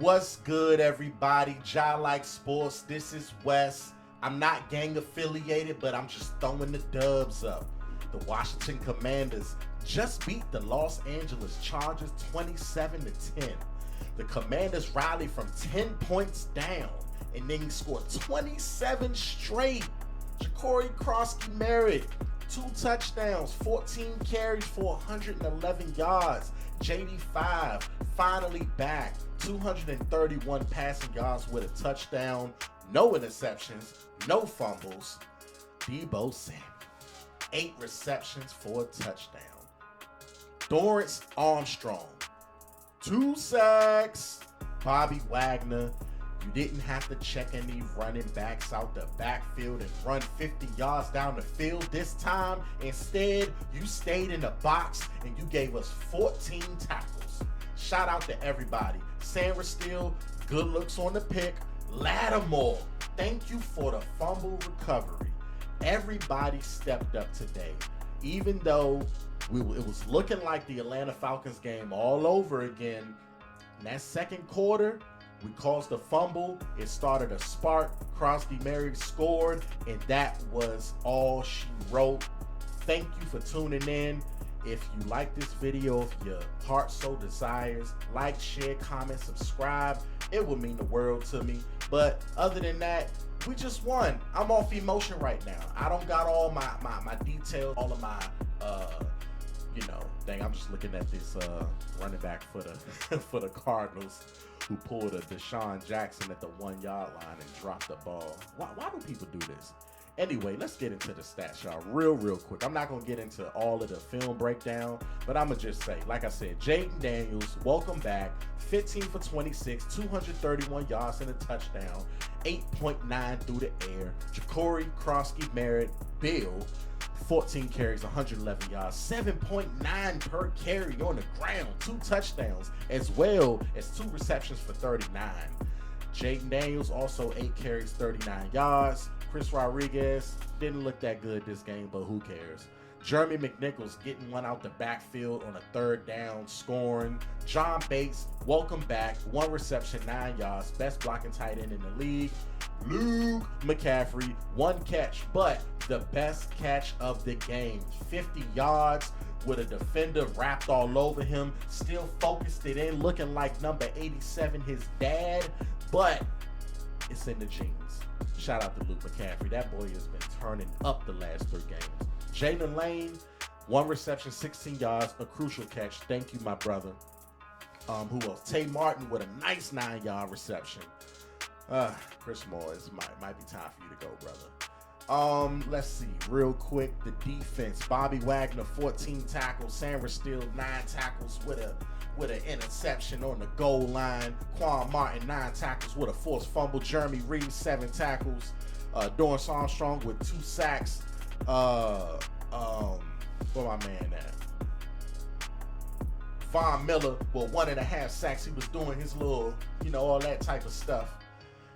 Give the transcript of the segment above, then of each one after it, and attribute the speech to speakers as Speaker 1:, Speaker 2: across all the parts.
Speaker 1: What's good, everybody? Jai Like Sports. This is Wes. I'm not gang affiliated, but I'm just throwing the dubs up. The Washington Commanders just beat the Los Angeles Chargers 27-10. The Commanders rallied from 10 points down and then scored 27 straight. Ja'Cory Krosky-Merritt, 2 touchdowns, 14 carries for 111 yards. JD5 finally back, 231 passing yards with a touchdown, no interceptions, no fumbles. Deebo Samuel, 8 receptions for a touchdown. Dorrance Armstrong, 2 sacks. Bobby Wagner, you didn't have to check any running backs out the backfield and run 50 yards down the field this time. Instead, you stayed in the box and you gave us 14 tackles. Shout out to everybody. Sandra Steele, good looks on the pick. Lattimore, thank you for the fumble recovery. Everybody stepped up today. Even though it was looking like the Atlanta Falcons game all over again, in that second quarter, we caused a fumble. It started a spark. Krosky-Merritt scored, and that was all she wrote. Thank you for tuning in. If you like this video, if your heart so desires, like, share, comment, subscribe. It would mean the world to me. But other than that, we just won. I'm off emotion right now. I don't got all my details, all of my I'm just looking at this running back for the for the Cardinals who pulled a Deshaun Jackson at the 1-yard line and dropped the ball. Why do people do this? Anyway, let's get into the stats, y'all, real quick. I'm not going to get into all of the film breakdown, but I'm going to just say, like I said, Jaden Daniels, welcome back. 15 for 26, 231 yards and a touchdown, 8.9 through the air. Ja'Cory Krosky-Merritt, Bill, 14 carries, 111 yards, 7.9 per carry on the ground, 2 touchdowns, as well as 2 receptions for 39. Jaden Daniels, also 8 carries, 39 yards. Chris Rodriguez didn't look that good this game, but who cares? Jeremy McNichols getting one out the backfield on a 3rd down, scoring. John Bates, welcome back. 1 reception, 9 yards. Best blocking tight end in the league. Luke McCaffrey, 1 catch, but the best catch of the game. 50 yards with a defender wrapped all over him. Still focused it in, looking like number 87, his dad, but it's in the genes. Shout out to Luke McCaffrey. That boy has been turning up the last 3 games. Jalen Lane, 1 reception, 16 yards, a crucial catch. Thank you, my brother. Who else? Tay Martin with a nice 9-yard reception. Chris Moore, it might be time for you to go, brother. Let's see, real quick, the defense. Bobby Wagner, 14 tackles. Sandra Steele, 9 tackles with an interception on the goal line. Quan Martin, 9 tackles with a forced fumble. Jeremy Reed, 7 tackles. Dorrance Armstrong with 2 sacks. Where my man at? Von Miller with 1.5 sacks. He was doing his little, all that type of stuff.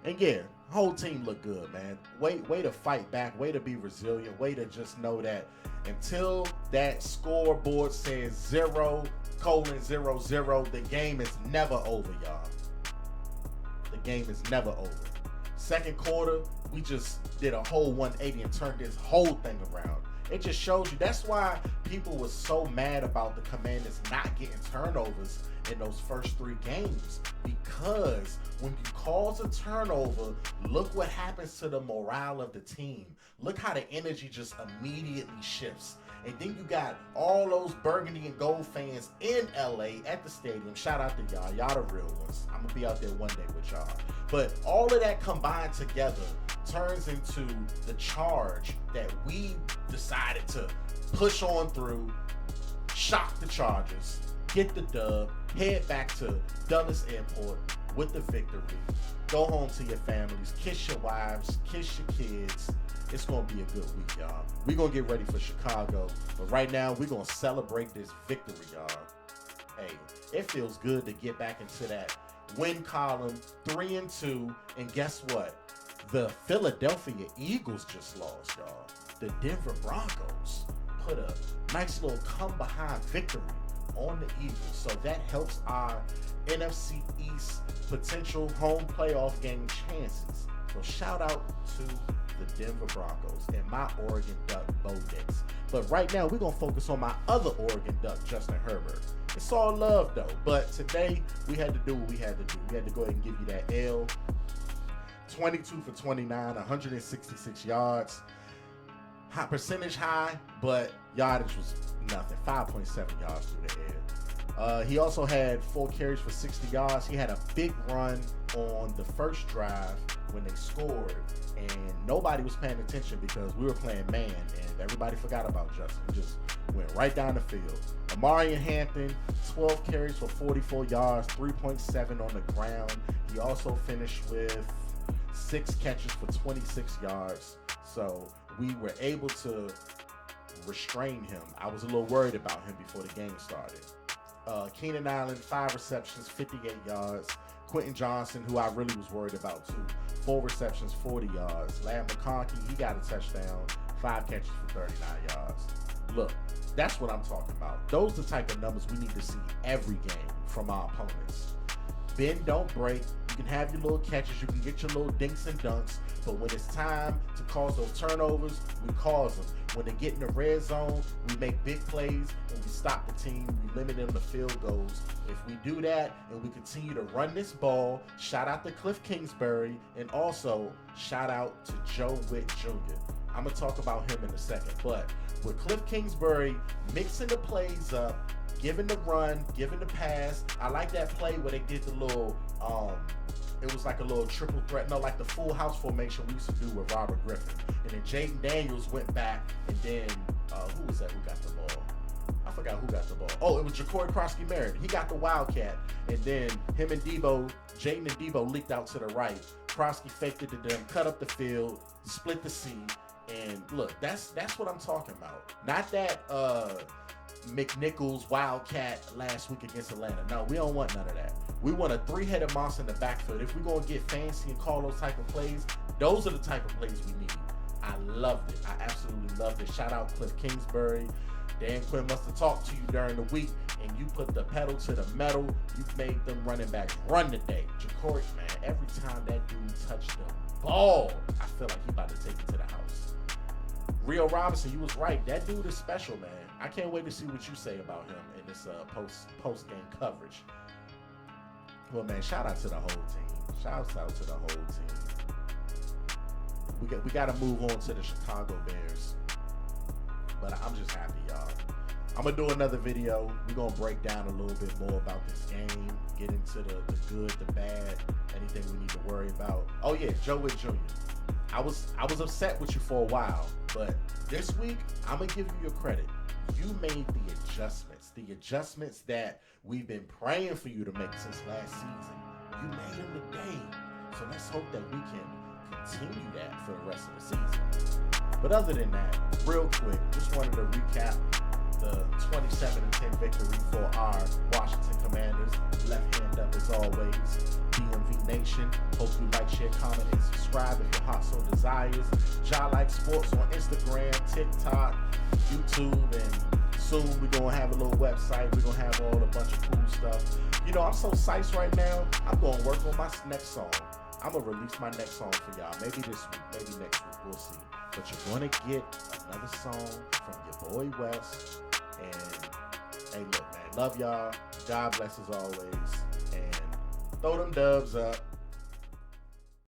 Speaker 1: And yeah, whole team looked good, man. Way to fight back. Way to be resilient. Way to just know that until that scoreboard says 0:00, the game is never over, y'all. The game is never over. Second quarter, we just did a whole 180 and turned this whole thing around. It just shows you. That's why people were so mad about the Commanders not getting turnovers in those first 3 games. Because when you cause a turnover, look what happens to the morale of the team. Look how the energy just immediately shifts. And then you got all those burgundy and gold fans in LA at the stadium. Shout out to y'all. Y'all the real ones. I'm going to be out there one day with y'all. But all of that combined together turns into the charge that we decided to push on through, shock the Chargers, get the dub, head back to Dulles Airport with the victory. Go home to your families, kiss your wives, kiss your kids. It's going to be a good week, y'all. We're going to get ready for Chicago. But right now, we're going to celebrate this victory, y'all. Hey, it feels good to get back into that win column, 3-2. And guess what? The Philadelphia Eagles just lost, y'all. The Denver Broncos put a nice little come-behind victory on the Eagles. So that helps our NFC East potential home playoff game chances. So shout out to the Denver Broncos and my Oregon Duck, Bo Nix. But right now, we're going to focus on my other Oregon Duck, Justin Herbert. It's all love, though. But today, we had to do what we had to do. We had to go ahead and give you that L. 22 for 29, 166 yards. High percentage high, but yardage was nothing. 5.7 yards through the air. He also had 4 carries for 60 yards. He had a big run on the first drive when they scored, and nobody was paying attention because we were playing man, and everybody forgot about Justin. He just went right down the field. Amarian Hampton, 12 carries for 44 yards, 3.7 on the ground. He also finished with 6 catches for 26 yards. So we were able to restrain him. I was a little worried about him before the game started. Keenan Allen, 5 receptions, 58 yards. Quentin Johnson, who I really was worried about too, 4 receptions, 40 yards. Lamb McConkey, he got a touchdown, 5 catches for 39 yards. Look, that's what I'm talking about. Those are the type of numbers we need to see every game from our opponents. Bend, don't break. You can have your little catches, you can get your little dinks and dunks, but when it's time to cause those turnovers, we cause them. When they get in the red zone, we make big plays and we stop the team, we limit them to field goals. If we do that and we continue to run this ball, shout out to Cliff Kingsbury, and also shout out to Joe Witt Jr. I'm going to talk about him in a second, but with Cliff Kingsbury mixing the plays up, giving the run, giving the pass. I like that play where they did the little, it was like a little triple threat, no, like the full house formation we used to do with Robert Griffin. And then Jaden Daniels went back, and then, who was that who got the ball? I forgot who got the ball. Oh, it was Ja'Cory Krosky-Merritt. He got the Wildcat, and then him and Debo, Jaden and Debo leaked out to the right. Krosky faked it to them, cut up the field, split the C, and look, that's what I'm talking about. Not that, McNichols Wildcat last week against Atlanta. No, we don't want none of that. We want a 3-headed monster in the backfield. If we're going to get fancy and call those type of plays, those are the type of plays we need. I loved it. I absolutely loved it. Shout out Cliff Kingsbury. Dan Quinn must have talked to you during the week, and you put the pedal to the metal. You made them running backs run today. Ja'Cory, man, every time that dude touched the ball, I feel like he about to take it to the house. Rio Robinson, you was right. That dude is special, man. I can't wait to see what you say about him in this post game coverage. Well, man, shout out to the whole team. Shout out to the whole team. We got to move on to the Chicago Bears. But I'm just happy, y'all. I'm going to do another video. We're going to break down a little bit more about this game, get into the good, the bad, anything we need to worry about. Oh, yeah, Joe Witt Jr. I was upset with you for a while, but this week, I'm going to give you your credit. You made the adjustments that we've been praying for you to make since last season. You made them today. So let's hope that we can continue that for the rest of the season. But other than that, real quick, just wanted to recap the 27-10 victory for our Washington Commanders. Left hand up as always. DMV Nation. Hope you like, share, comment, and subscribe if your heart so desires. Ja Like Sports on Instagram, TikTok, YouTube, and soon we're going to have a little website. We're going to have all a bunch of cool stuff. You know, I'm so psyched right now. I'm going to work on my next song. I'm going to release my next song for y'all. Maybe this week, maybe next week. We'll see. But you're going to get another song from your boy Wes. And, hey, look, man, love y'all. God bless as always. And throw them dubs up.